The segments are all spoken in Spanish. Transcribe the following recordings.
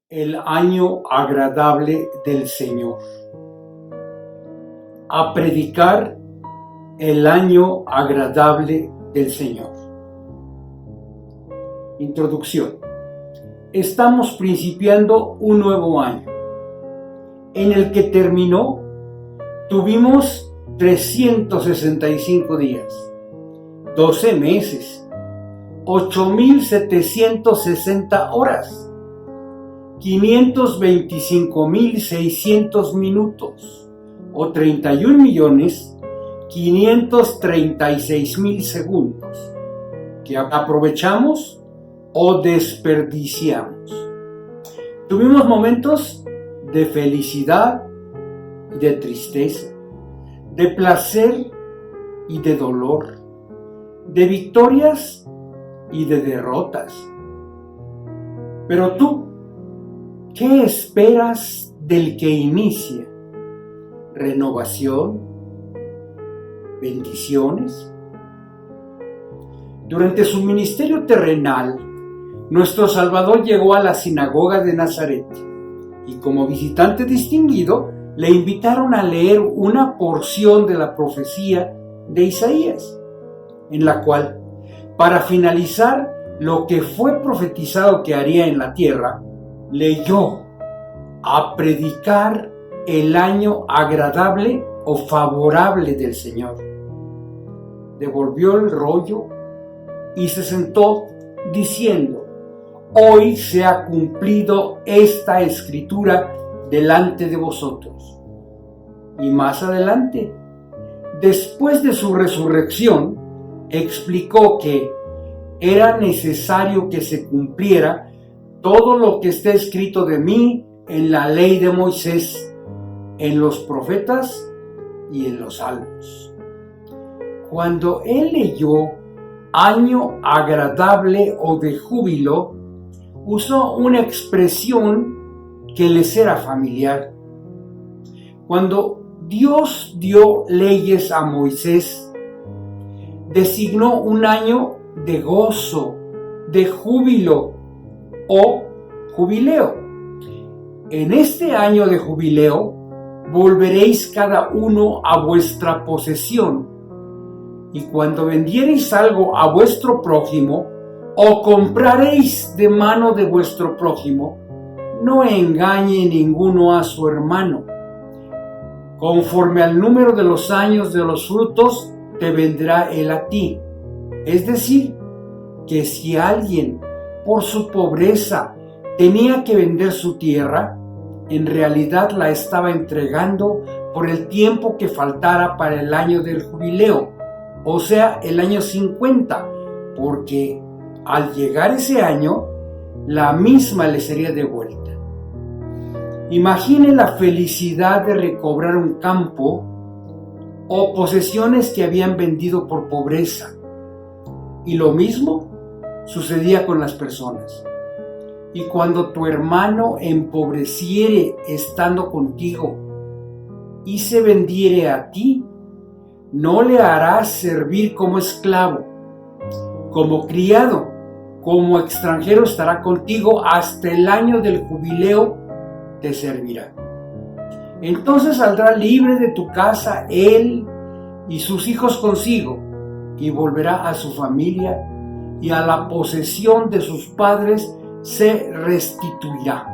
el año agradable del Señor. A predicar el año agradable del Señor. Introducción. Estamos principiando un nuevo año. En el que terminó, tuvimos 365 días, 12 meses, 8,760 horas, 525,600 minutos o 31,536,000 segundos que aprovechamos o desperdiciamos. Tuvimos momentos de felicidad y de tristeza, de placer y de dolor, de victorias y de derrotas. Pero tú, ¿qué esperas del que inicia? ¿Renovación? ¿Bendiciones? Durante su ministerio terrenal, nuestro Salvador llegó a la sinagoga de Nazaret y como visitante distinguido le invitaron a leer una porción de la profecía de Isaías, en la cual, para finalizar lo que fue profetizado que haría en la tierra, leyó: a predicar el año agradable o favorable del Señor. Devolvió el rollo y se sentó diciendo: hoy se ha cumplido esta escritura delante de vosotros. Y más adelante, después de su resurrección, explicó que era necesario que se cumpliera todo lo que está escrito de mí en la ley de Moisés, en los profetas y en los salmos. Cuando él leyó año agradable o de júbilo, usó una expresión que les era familiar. Cuando Dios dio leyes a Moisés, designó un año de gozo, de júbilo o jubileo. En este año de jubileo, volveréis cada uno a vuestra posesión, y cuando vendiereis algo a vuestro prójimo, o compraréis de mano de vuestro prójimo, no engañe ninguno a su hermano. Conforme al número de los años de los frutos, te vendrá él a ti. Es decir, que si alguien, por su pobreza, tenía que vender su tierra, en realidad la estaba entregando por el tiempo que faltara para el año del jubileo, o sea, el año 50, porque al llegar ese año, la misma le sería devuelta. Imagine la felicidad de recobrar un campo o posesiones que habían vendido por pobreza. Y lo mismo sucedía con las personas. Y cuando tu hermano empobreciere estando contigo y se vendiere a ti, no le harás servir como esclavo, como criado, como extranjero estará contigo hasta el año del jubileo te servirá. Entonces saldrá libre de tu casa él y sus hijos consigo, y volverá a su familia, y a la posesión de sus padres se restituirá.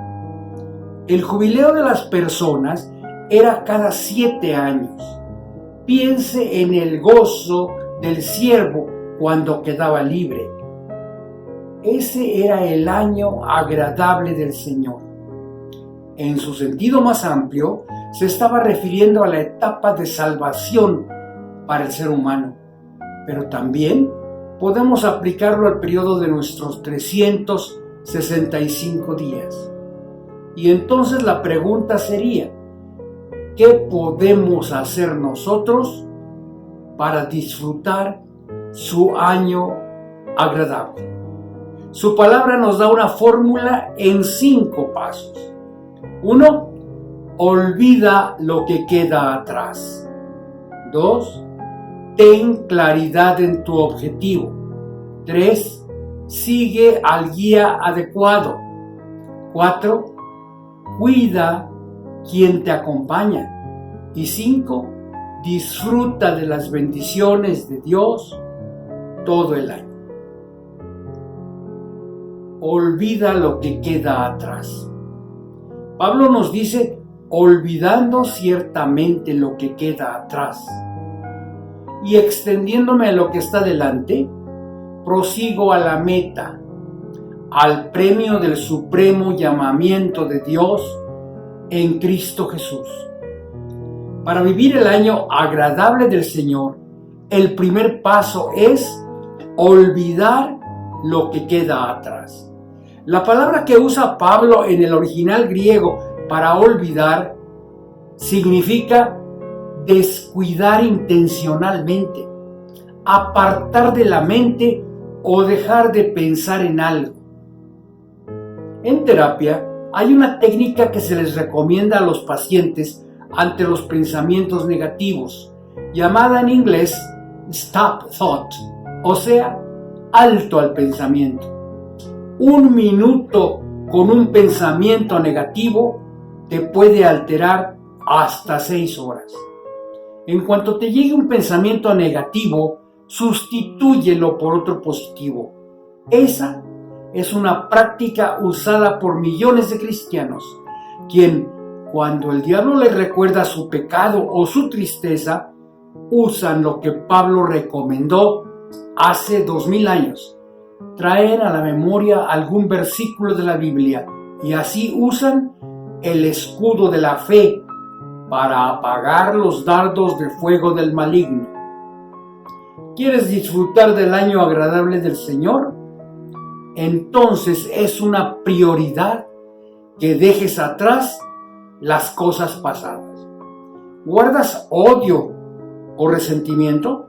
El jubileo de las personas era cada 7 años. Piense en el gozo del siervo cuando quedaba libre. Ese era el año agradable del Señor. En su sentido más amplio, se estaba refiriendo a la etapa de salvación para el ser humano, pero también podemos aplicarlo al periodo de nuestros 365 días. Y entonces la pregunta sería: ¿qué podemos hacer nosotros para disfrutar su año agradable? Su palabra nos da una fórmula en 5 pasos. 1. Olvida lo que queda atrás. 2. Ten claridad en tu objetivo. 3. Sigue al guía adecuado. 4. cuida quien te acompaña. Y 5, disfruta de las bendiciones de Dios todo el año. Olvida lo que queda atrás. Pablo nos dice, olvidando ciertamente lo que queda atrás y extendiéndome a lo que está delante, prosigo a la meta, al premio del supremo llamamiento de Dios en Cristo Jesús. Para vivir el año agradable del Señor, el primer paso es olvidar lo que queda atrás. La palabra que usa Pablo en el original griego para olvidar significa descuidar intencionalmente, apartar de la mente o dejar de pensar en algo. En terapia hay una técnica que se les recomienda a los pacientes ante los pensamientos negativos, llamada en inglés stop thought, o sea, alto al pensamiento. 1 minuto con un pensamiento negativo te puede alterar hasta 6 horas. En cuanto te llegue un pensamiento negativo, sustitúyelo por otro positivo. Esa es una práctica usada por millones de cristianos, quien, cuando el diablo les recuerda su pecado o su tristeza, usan lo que Pablo recomendó hace 2000 años. Traen a la memoria algún versículo de la Biblia y así usan el escudo de la fe para apagar los dardos de fuego del maligno. ¿Quieres disfrutar del año agradable del Señor? Entonces es una prioridad que dejes atrás las cosas pasadas. ¿Guardas odio o resentimiento?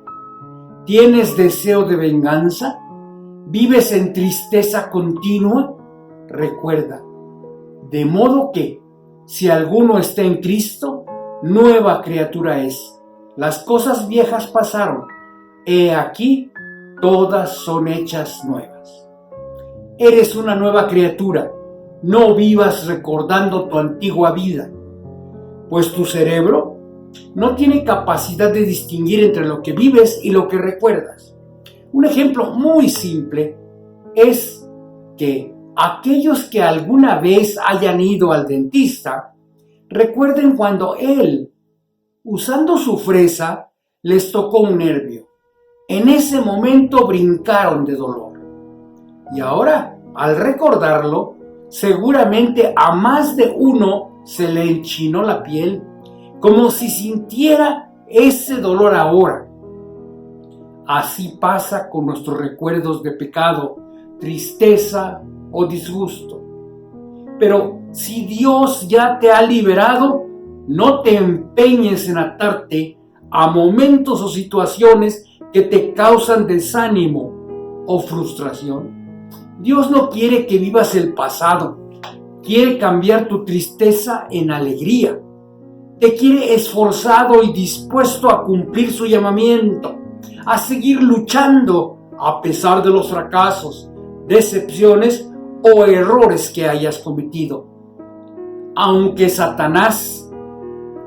¿Tienes deseo de venganza? ¿Vives en tristeza continua? Recuerda, de modo que, si alguno está en Cristo, nueva criatura es. Las cosas viejas pasaron, he aquí, todas son hechas nuevas. Eres una nueva criatura, no vivas recordando tu antigua vida, pues tu cerebro no tiene capacidad de distinguir entre lo que vives y lo que recuerdas. Un ejemplo muy simple es que aquellos que alguna vez hayan ido al dentista, recuerden cuando él, usando su fresa, les tocó un nervio. En ese momento brincaron de dolor. Y ahora, al recordarlo, seguramente a más de uno se le enchinó la piel, como si sintiera ese dolor ahora. Así pasa con nuestros recuerdos de pecado, tristeza o disgusto. Pero si Dios ya te ha liberado, no te empeñes en atarte a momentos o situaciones que te causan desánimo o frustración. Dios no quiere que vivas el pasado, quiere cambiar tu tristeza en alegría. Te quiere esforzado y dispuesto a cumplir su llamamiento, a seguir luchando a pesar de los fracasos, decepciones o errores que hayas cometido. Aunque Satanás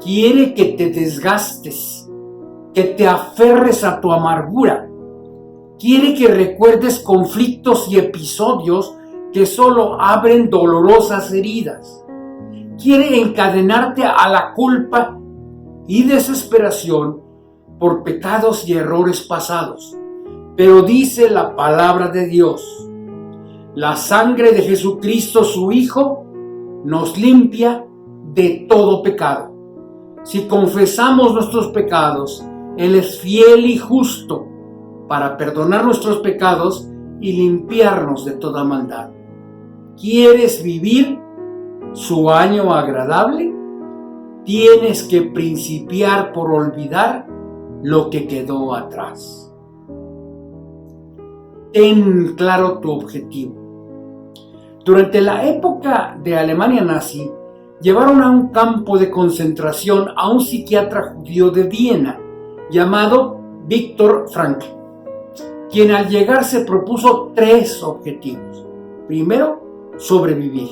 quiere que te desgastes, que te aferres a tu amargura, quiere que recuerdes conflictos y episodios que solo abren dolorosas heridas. Quiere encadenarte a la culpa y desesperación por pecados y errores pasados. Pero dice la palabra de Dios: la sangre de Jesucristo, su Hijo, nos limpia de todo pecado. Si confesamos nuestros pecados, Él es fiel y justo para perdonar nuestros pecados y limpiarnos de toda maldad. ¿Quieres vivir su año agradable? Tienes que principiar por olvidar lo que quedó atrás. Ten claro tu objetivo. Durante la época de Alemania nazi, llevaron a un campo de concentración a un psiquiatra judío de Viena llamado Viktor Frankl, quien al llegar se propuso 3 objetivos. Primero, sobrevivir.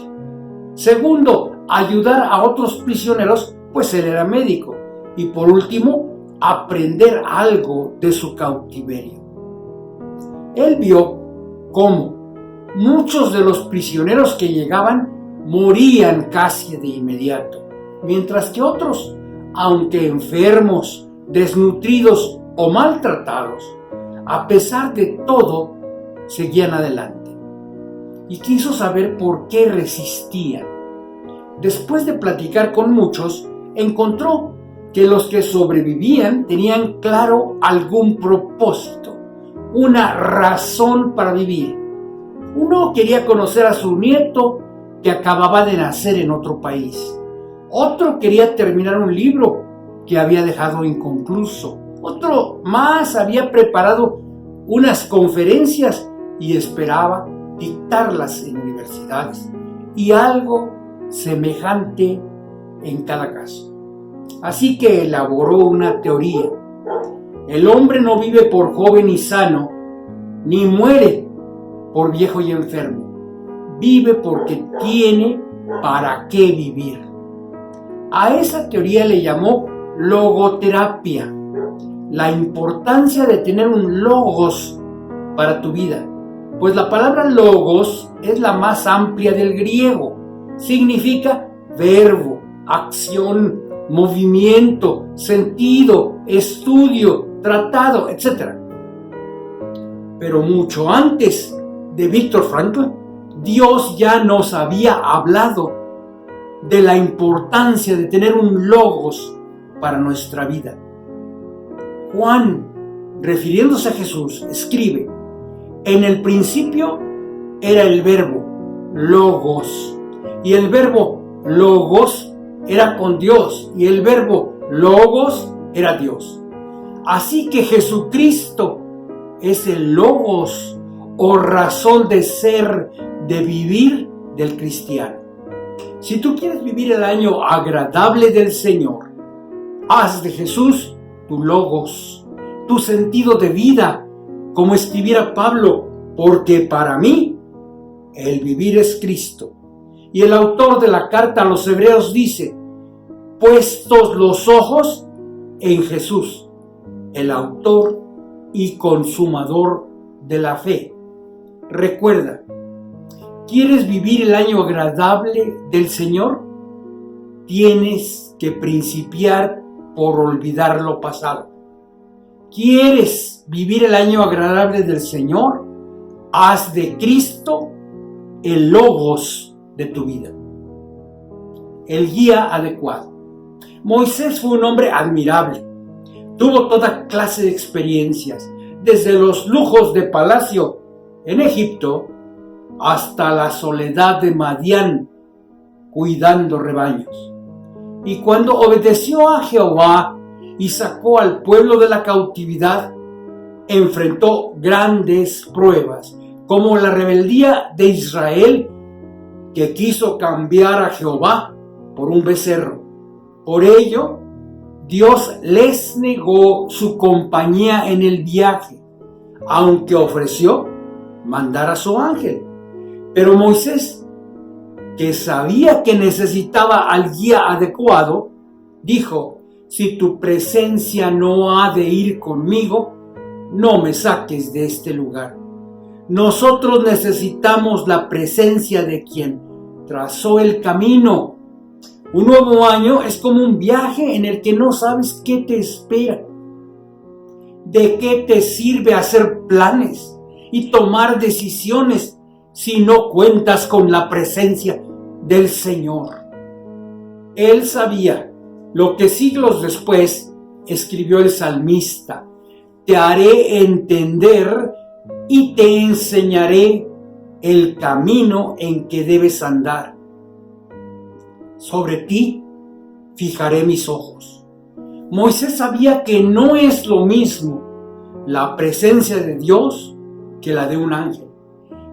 Segundo, ayudar a otros prisioneros, pues él era médico. Y por último, aprender algo de su cautiverio. Él vio cómo muchos de los prisioneros que llegaban morían casi de inmediato, mientras que otros, aunque enfermos, desnutridos o maltratados, a pesar de todo, seguían adelante. Y quiso saber por qué resistían. Después de platicar con muchos, encontró que los que sobrevivían tenían claro algún propósito, una razón para vivir. Uno quería conocer a su nieto que acababa de nacer en otro país. Otro quería terminar un libro que había dejado inconcluso. Otro más había preparado unas conferencias y esperaba dictarlas en universidades. Y algo semejante en cada caso. Así que elaboró una teoría. El hombre no vive por joven y sano, ni muere por viejo y enfermo. Vive porque tiene para qué vivir. A esa teoría le llamó logoterapia, la importancia de tener un logos para tu vida. Pues la palabra logos es la más amplia del griego. Significa verbo, acción, movimiento, sentido, estudio, tratado, etc. Pero mucho antes de Víctor Frankl, Dios ya nos había hablado de la importancia de tener un logos para nuestra vida. Juan, refiriéndose a Jesús, escribe: en el principio era el verbo, logos, y el verbo logos era con Dios, y el verbo logos era Dios. Así que Jesucristo es el logos o razón de ser, de vivir del cristiano. Si tú quieres vivir el año agradable del Señor, haz de Jesús tu logos, tu sentido de vida, como escribiera Pablo, porque para mí el vivir es Cristo. Y el autor de la carta a los Hebreos dice: puestos los ojos en Jesús, el autor y consumador de la fe. Recuerda, ¿quieres vivir el año agradable del Señor? Tienes que principiar por olvidar lo pasado. ¿Quieres vivir el año agradable del Señor? Haz de Cristo el logos de tu vida. El guía adecuado. Moisés fue un hombre admirable. Tuvo toda clase de experiencias, desde los lujos de palacio en Egipto hasta la soledad de Madián, cuidando rebaños. Y cuando obedeció a Jehová y sacó al pueblo de la cautividad, enfrentó grandes pruebas, como la rebeldía de Israel, que quiso cambiar a Jehová por un becerro. Por ello, Dios les negó su compañía en el viaje, aunque ofreció mandar a su ángel. Pero Moisés, que sabía que necesitaba al guía adecuado, dijo: si tu presencia no ha de ir conmigo, no me saques de este lugar. Nosotros necesitamos la presencia de quien trazó el camino. Un nuevo año es como un viaje en el que no sabes qué te espera. ¿De qué te sirve hacer planes y tomar decisiones si no cuentas con la presencia del Señor? Él sabía lo que siglos después escribió el salmista: te haré entender y te enseñaré el camino en que debes andar. Sobre ti fijaré mis ojos. Moisés sabía que no es lo mismo la presencia de Dios que la de un ángel.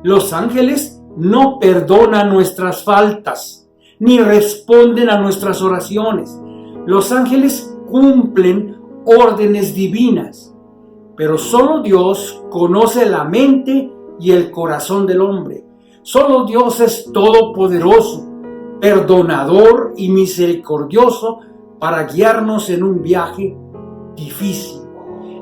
Los ángeles no perdonan nuestras faltas, ni responden a nuestras oraciones. Los ángeles cumplen órdenes divinas, pero solo Dios conoce la mente y el corazón del hombre. Solo Dios es todopoderoso, perdonador y misericordioso para guiarnos en un viaje difícil.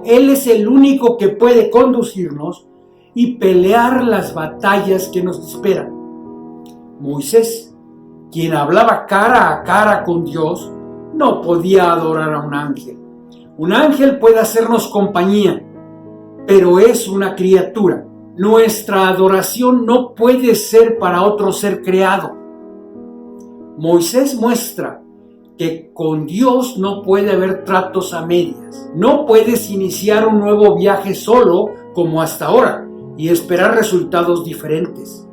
Él es el único que puede conducirnos y pelear las batallas que nos esperan. Moisés, quien hablaba cara a cara con Dios, no podía adorar a un ángel. Un ángel puede hacernos compañía, pero es una criatura. Nuestra adoración no puede ser para otro ser creado. Moisés muestra que con Dios no puede haber tratos a medias. No puedes iniciar un nuevo viaje solo como hasta ahora y esperar resultados diferentes.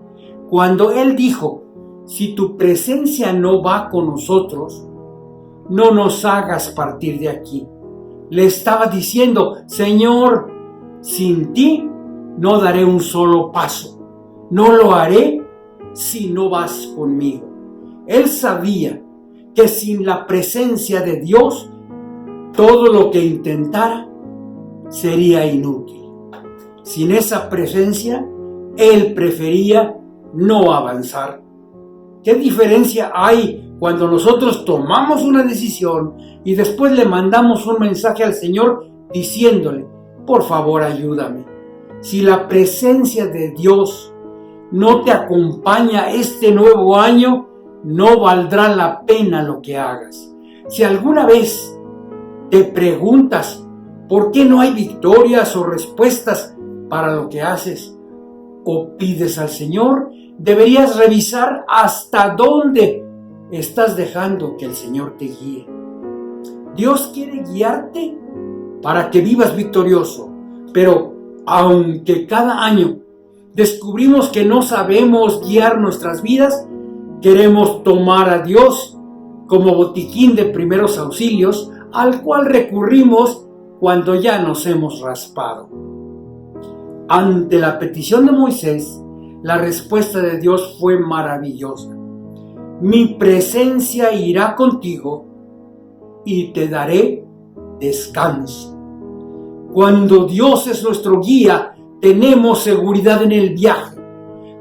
Cuando Él dijo, si tu presencia no va con nosotros, no nos hagas partir de aquí. Le estaba diciendo, Señor, sin ti no daré un solo paso. No lo haré si no vas conmigo. Él sabía que sin la presencia de Dios, todo lo que intentara sería inútil. Sin esa presencia, Él prefería no avanzar. ¿Qué diferencia hay cuando nosotros tomamos una decisión y después le mandamos un mensaje al Señor diciéndole, por favor ayúdame? Si la presencia de Dios no te acompaña este nuevo año, no valdrá la pena lo que hagas. Si alguna vez te preguntas por qué no hay victorias o respuestas para lo que haces o pides al Señor, deberías revisar hasta dónde estás dejando que el Señor te guíe. Dios quiere guiarte para que vivas victorioso, pero aunque cada año descubrimos que no sabemos guiar nuestras vidas, queremos tomar a Dios como botiquín de primeros auxilios al cual recurrimos cuando ya nos hemos raspado. Ante la petición de Moisés, la respuesta de Dios fue maravillosa. Mi presencia irá contigo y te daré descanso. Cuando Dios es nuestro guía, tenemos seguridad en el viaje.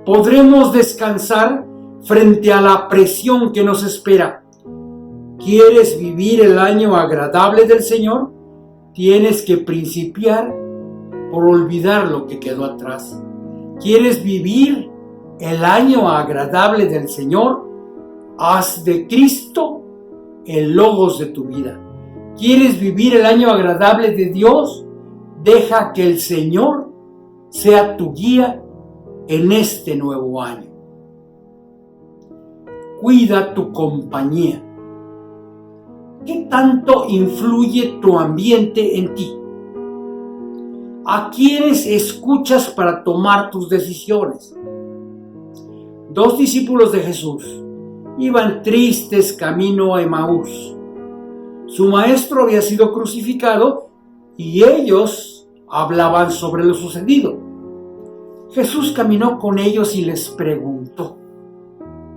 Podremos descansar frente a la presión que nos espera. ¿Quieres vivir el año agradable del Señor? Tienes que principiar por olvidar lo que quedó atrás. ¿Quieres vivir el año agradable del Señor? Haz de Cristo el logos de tu vida. ¿Quieres vivir el año agradable de Dios? Deja que el Señor sea tu guía en este nuevo año. Cuida tu compañía. ¿Qué tanto influye tu ambiente en ti? ¿A quiénes escuchas para tomar tus decisiones? 2 discípulos de Jesús iban tristes camino a Emaús. Su maestro había sido crucificado y ellos hablaban sobre lo sucedido. Jesús caminó con ellos y les preguntó,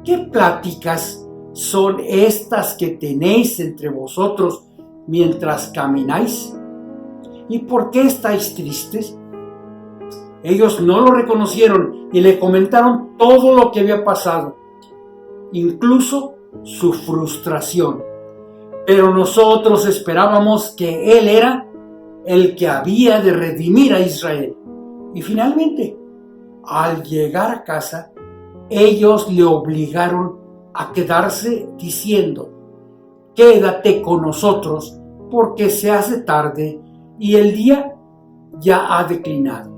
¿qué pláticas son estas que tenéis entre vosotros mientras camináis? ¿Y por qué estáis tristes? Ellos no lo reconocieron y le comentaron todo lo que había pasado, incluso su frustración. Pero nosotros esperábamos que Él era el que había de redimir a Israel. Y finalmente, al llegar a casa, ellos le obligaron a quedarse diciendo, quédate con nosotros porque se hace tarde y el día ya ha declinado.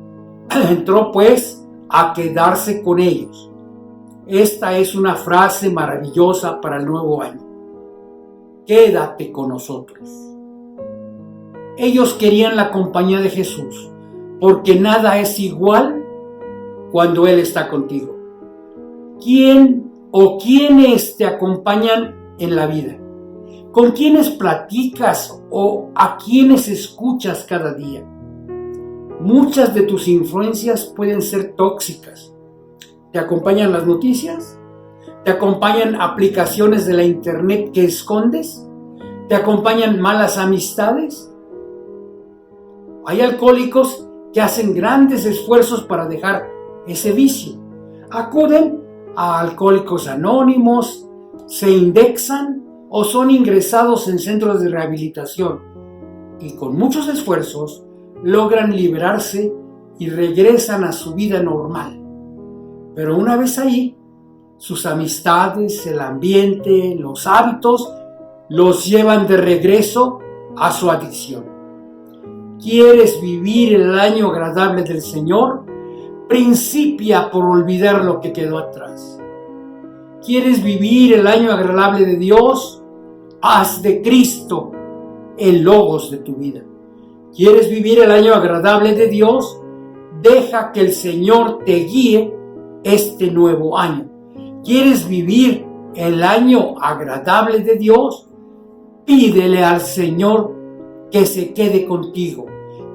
Entró pues a quedarse con ellos. Esta es una frase maravillosa para el nuevo año. Quédate con nosotros. Ellos querían la compañía de Jesús, porque nada es igual cuando Él está contigo. ¿Quién o quiénes te acompañan en la vida? ¿Con quiénes platicas o a quiénes escuchas cada día? Muchas de tus influencias pueden ser tóxicas. ¿Te acompañan las noticias? ¿Te acompañan aplicaciones de la internet que escondes? ¿Te acompañan malas amistades? Hay alcohólicos que hacen grandes esfuerzos para dejar ese vicio. Acuden a Alcohólicos Anónimos, se indexan o son ingresados en centros de rehabilitación y con muchos esfuerzos logran liberarse y regresan a su vida normal. Pero una vez ahí, sus amistades, el ambiente, los hábitos los llevan de regreso a su adicción. ¿Quieres vivir el año agradable del Señor? Principia por olvidar lo que quedó atrás. ¿Quieres vivir el año agradable de Dios? Haz de Cristo el logos de tu vida. ¿Quieres vivir el año agradable de Dios? Deja que el Señor te guíe este nuevo año. ¿Quieres vivir el año agradable de Dios? Pídele al Señor que se quede contigo,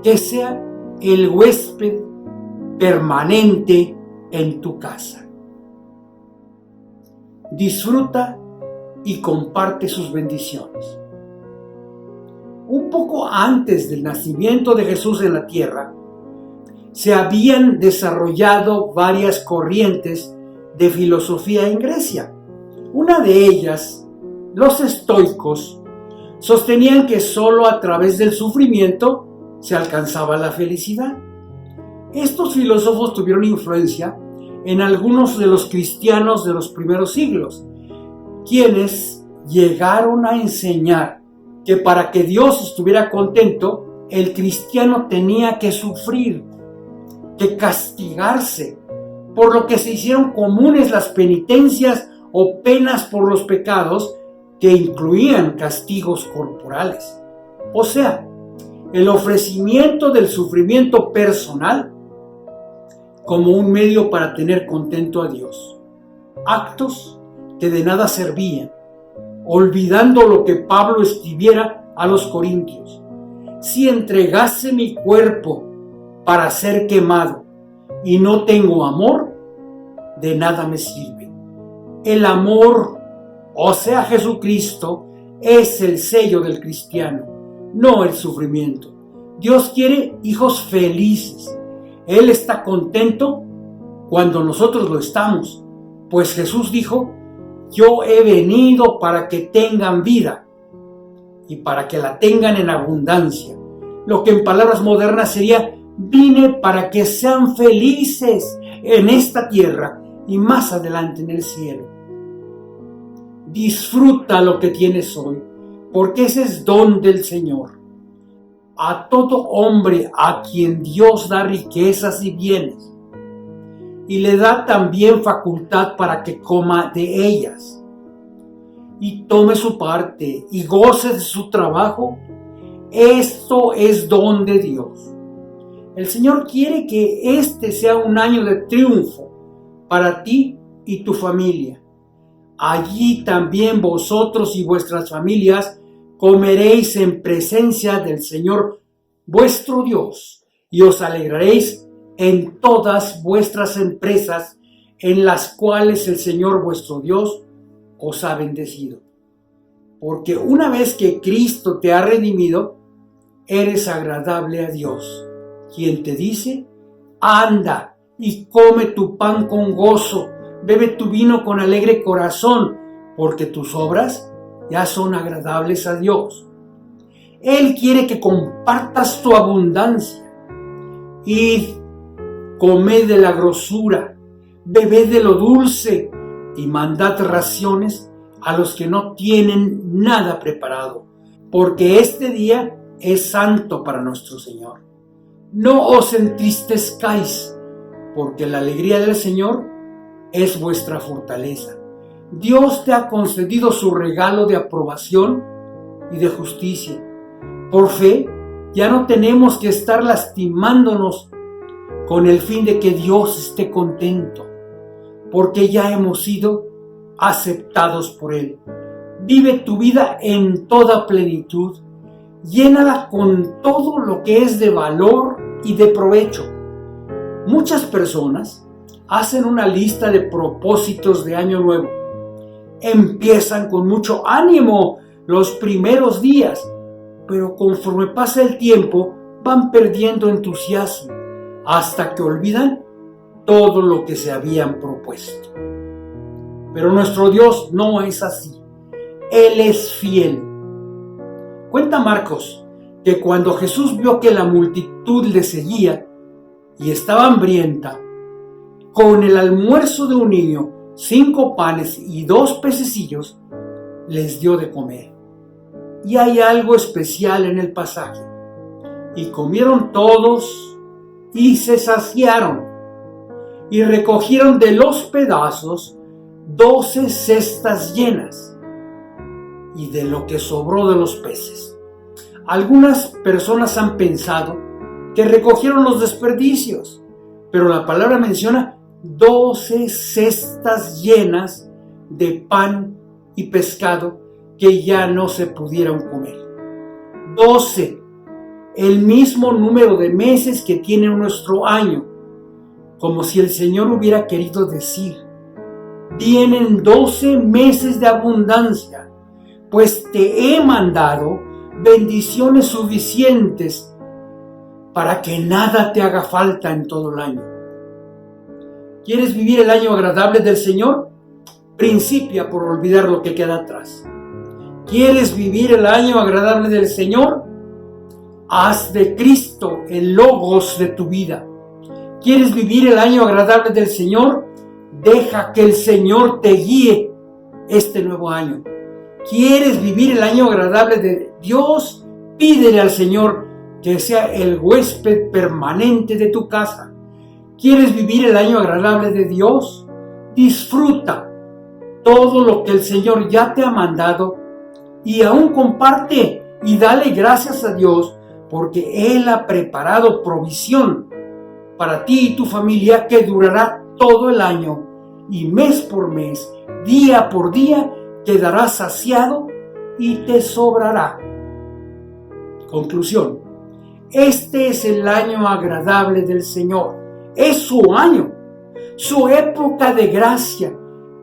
que sea el huésped permanente en tu casa. Disfruta y comparte sus bendiciones. Un poco antes del nacimiento de Jesús en la tierra, se habían desarrollado varias corrientes de filosofía en Grecia. Una de ellas, los estoicos, sostenían que solo a través del sufrimiento se alcanzaba la felicidad. Estos filósofos tuvieron influencia en algunos de los cristianos de los primeros siglos, quienes llegaron a enseñar que para que Dios estuviera contento, el cristiano tenía que sufrir, que castigarse, por lo que se hicieron comunes las penitencias o penas por los pecados que incluían castigos corporales. O sea, el ofrecimiento del sufrimiento personal como un medio para tener contento a Dios. Actos que de nada servían, olvidando lo que Pablo escribiera a los corintios: si entregase mi cuerpo para ser quemado y no tengo amor, de nada me sirve. El amor, o sea Jesucristo, es el sello del cristiano, no el sufrimiento. Dios quiere hijos felices. Él está contento cuando nosotros lo estamos, pues Jesús dijo: yo he venido para que tengan vida y para que la tengan en abundancia. Lo que en palabras modernas sería: vine para que sean felices en esta tierra y más adelante en el cielo. Disfruta lo que tienes hoy, porque ese es don del Señor. A todo hombre a quien Dios da riquezas y bienes, y le da también facultad para que coma de ellas, y tome su parte y goce de su trabajo, esto es don de Dios. El Señor quiere que este sea un año de triunfo para ti y tu familia. Allí también vosotros y vuestras familias comeréis en presencia del Señor vuestro Dios y os alegraréis en todas vuestras empresas en las cuales el Señor vuestro Dios os ha bendecido. Porque una vez que Cristo te ha redimido, eres agradable a Dios, quien te dice: anda y come tu pan con gozo, bebe tu vino con alegre corazón, porque tus obras ya son agradables a Dios. Él quiere que compartas tu abundancia. Id, comed de la grosura, bebed de lo dulce y mandad raciones a los que no tienen nada preparado, porque este día es santo para nuestro Señor. No os entristezcáis, porque la alegría del Señor es vuestra fortaleza. Dios te ha concedido su regalo de aprobación y de justicia. Por fe, ya no tenemos que estar lastimándonos con el fin de que Dios esté contento, porque ya hemos sido aceptados por Él. Vive tu vida en toda plenitud, llénala con todo lo que es de valor y de provecho. Muchas personas hacen una lista de propósitos de año nuevo. Empiezan con mucho ánimo los primeros días, pero conforme pasa el tiempo van perdiendo entusiasmo hasta que olvidan todo lo que se habían propuesto. Pero nuestro Dios no es así. Él es fiel. Cuenta Marcos que cuando Jesús vio que la multitud le seguía y estaba hambrienta, con el almuerzo de un niño, 5 panes y 2 pececillos, les dio de comer. Y hay algo especial en el pasaje. Y comieron todos y se saciaron, y recogieron de los pedazos 12 cestas llenas, y de lo que sobró de los peces. Algunas personas han pensado que recogieron los desperdicios, pero la palabra menciona 12 cestas llenas de pan y pescado que ya no se pudieron comer. 12, el mismo número de meses que tiene nuestro año, como si el Señor hubiera querido decir: vienen 12 meses de abundancia, pues te he mandado bendiciones suficientes para que nada te haga falta en todo el año. ¿Quieres vivir el año agradable del Señor? Principia por olvidar lo que queda atrás. ¿Quieres vivir el año agradable del Señor? Haz de Cristo el logos de tu vida. ¿Quieres vivir el año agradable del Señor? Deja que el Señor te guíe este nuevo año. ¿Quieres vivir el año agradable de Dios? Pídele al Señor que sea el huésped permanente de tu casa. ¿Quieres vivir el año agradable de Dios? Disfruta todo lo que el Señor ya te ha mandado y aún comparte y dale gracias a Dios porque Él ha preparado provisión para ti y tu familia que durará todo el año y mes por mes, día por día, quedarás saciado y te sobrará. Conclusión: este es el año agradable del Señor. Es su año, su época de gracia,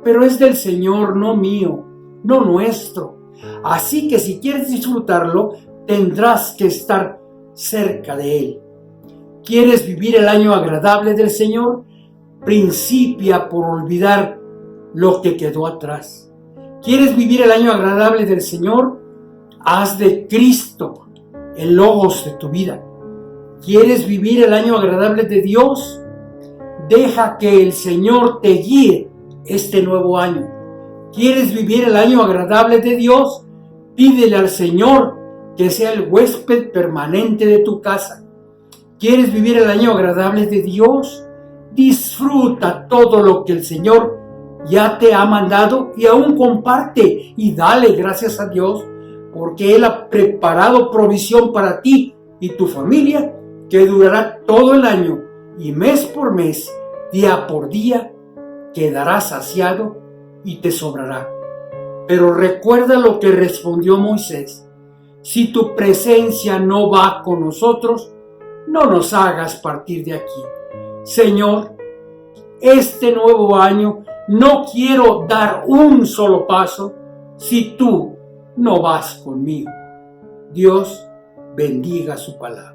pero es del Señor, no mío, no nuestro. Así que si quieres disfrutarlo, tendrás que estar cerca de Él. ¿Quieres vivir el año agradable del Señor? Principia por olvidar lo que quedó atrás. ¿Quieres vivir el año agradable del Señor? Haz de Cristo el logos de tu vida. ¿Quieres vivir el año agradable de Dios? Deja que el Señor te guíe este nuevo año. ¿Quieres vivir el año agradable de Dios? Pídele al Señor que sea el huésped permanente de tu casa. ¿Quieres vivir el año agradable de Dios? Disfruta todo lo que el Señor ya te ha mandado y aún comparte y dale gracias a Dios porque Él ha preparado provisión para ti y tu familia que durará todo el año y mes por mes, día por día, quedarás saciado y te sobrará. Pero recuerda lo que respondió Moisés: si tu presencia no va con nosotros, no nos hagas partir de aquí. Señor, este nuevo año no quiero dar un solo paso si tú no vas conmigo. Dios bendiga su palabra.